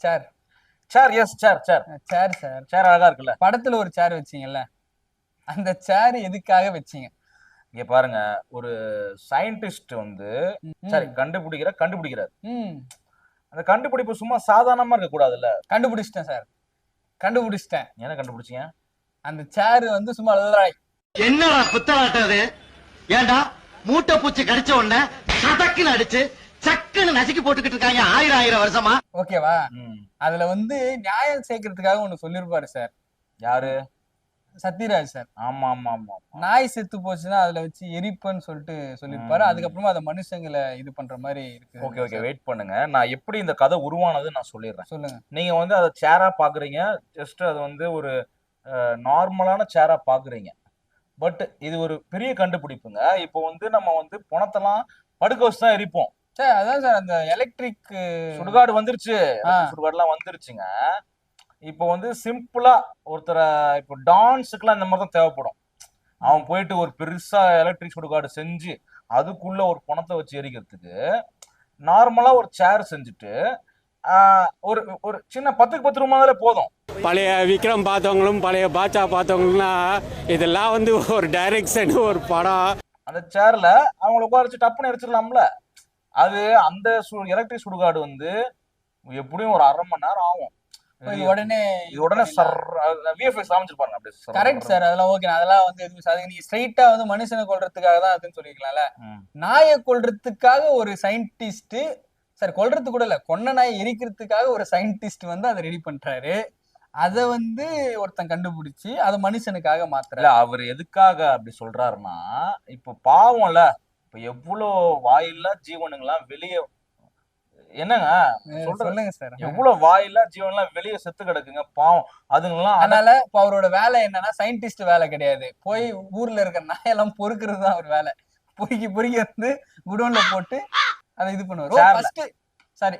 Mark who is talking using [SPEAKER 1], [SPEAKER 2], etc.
[SPEAKER 1] சேர்
[SPEAKER 2] சேர் S சேர் சேர்
[SPEAKER 1] சேர் sir.
[SPEAKER 2] சேர் அழகா இருக்குல்ல.
[SPEAKER 1] படத்துல ஒரு சேர் வச்சீங்கல்ல, அந்த சேர் எதுக்காக வச்சீங்க?
[SPEAKER 2] இங்க பாருங்க, ஒரு சயின்டிஸ்ட் வந்து சரி கண்டுபிடிக்கிறார்.
[SPEAKER 1] ம்.
[SPEAKER 2] அந்த கண்டுபிடிப்பு சும்மா சாதாரணமா இருக்க கூடாதுல்ல.
[SPEAKER 1] கண்டுபிடிச்சிட்டேன் சார். கண்டுபிடிச்சிட்டேன்.
[SPEAKER 2] என்ன கண்டுபிடிச்சீங்க?
[SPEAKER 1] அந்த சேர் வந்து சும்மா
[SPEAKER 3] என்னடா புத்தலாட்டது? ஏண்டா மூட்டை பூச்சி கடிச்ச உடனே சதக்குன்னு அடிச்சு சக்குன்னு நசுக்கி போட்டுக்கிட்டு இருக்காங்க ஆயிரம் வருஷமா.
[SPEAKER 1] ஓகேவா? அதுல வந்து நியாயம் சேர்க்கறதுக்காக ஒண்ணு சொல்லிருப்பாரு சார்.
[SPEAKER 2] யாரு?
[SPEAKER 1] சத்யராஜ் சார்.
[SPEAKER 2] ஆமா ஆமா ஆமா.
[SPEAKER 1] நாய் செத்து போச்சுன்னா அதுல வச்சு எரிப்பன்னு சொல்லிட்டு சொல்லிருப்பாரு. அதுக்கப்புறமா அதை மனுஷங்களை இது பண்ற மாதிரி இருக்கு.
[SPEAKER 2] ஓகே ஓகே, வெயிட் பண்ணுங்க. நான் எப்படி இந்த கதை உருவானது நான் சொல்லிடுறேன்.
[SPEAKER 1] சொல்லுங்க.
[SPEAKER 2] நீங்க வந்து அதை சேரா பாக்குறீங்க, ஜஸ்ட் அது வந்து ஒரு நார்மலான சேரா பாக்குறீங்க. பட் இது ஒரு பெரிய கண்டுபிடிப்புங்க. இப்போ வந்து நம்ம வந்து பணத்தெல்லாம் படுக்க வச்சு தான் எரிப்போம்
[SPEAKER 1] சார். அதான் சார் அந்த எலக்ட்ரிக்
[SPEAKER 2] சுடுகாடு வந்துருச்சு. சுடுகாடுலாம் வந்துருச்சுங்க. இப்போ வந்து சிம்பிளா ஒருத்தரை இப்போ டான்ஸுக்குலாம் இந்த மாதிரி தான் தேவைப்படும். அவன் போயிட்டு ஒரு பெருசா எலக்ட்ரிக் சுடுகாடு செஞ்சு அதுக்குள்ள ஒரு பணத்தை வச்சு எரிக்கிறதுக்கு நார்மலா ஒரு சேர் செஞ்சுட்டு ஒரு ஒரு சின்ன 10க்கு 10 ரூபாயில போதும்.
[SPEAKER 4] பழைய விக்ரம் பார்த்தவங்களும் பழைய பாட்சா பார்த்தவங்களும் இதெல்லாம் வந்து ஒரு டைரக்ஷன், ஒரு படம்.
[SPEAKER 2] அந்த சேர்ல அவங்கள உட்கார வச்சு டப்புன்னு எரிச்சிடலாம்ல. அது அந்த எலக்ட்ரிக் சுடுகாடு வந்து எப்படியும் ஒரு 1/2 மணி நேரம் ஆகும்.
[SPEAKER 1] உடனே
[SPEAKER 2] விஎஃப்எக்ஸ் காமிச்சிருப்பாங்க அப்படியே.
[SPEAKER 1] Correct sir. அதெல்லாம் ஓகே. அதெல்லாம் வந்து நீங்க ஸ்ட்ரைட்டா வந்து மனுஷனை கொல்றதுக்காக தான் அதுன்னு சொல்லிக்கலாம்ல. நாயை கொல்றதுக்காக ஒரு சயின்டிஸ்ட் சார், கொல்றது கூட இல்ல, கொன்ன நாயை எரிக்கிறதுக்காக ஒரு சயின்டிஸ்ட் வந்து அதை ரெடி பண்றாரு. அத வந்து ஒருத்தன் கண்டுபிடிச்சு அதை மனுஷனுக்காக மாத்துறாரு.
[SPEAKER 2] அவர் எதுக்காக அப்படி சொல்றாருன்னா, இப்ப பாவம்ல, இப்ப எவ்வளவு வாயில்லா ஜீவனுங்கெல்லாம் வெளியே என்னங்க
[SPEAKER 1] சொல்லுங்க சார்,
[SPEAKER 2] எவ்வளவு வாயில்லா ஜீவன்லாம் வெளியே செத்து கிடக்குங்க பாவம் அதுங்கெல்லாம்.
[SPEAKER 1] அதனால இப்ப அவரோட வேலை என்னன்னா சயின்டிஸ்ட் வேலை கிடையாது, போய் ஊர்ல இருக்க நாயெல்லாம் பொறுக்கிறது தான் அவர் வேலை. பொறுக்கி வந்து குடோன்ல போட்டு அதை இது பண்ணுவார். சாரி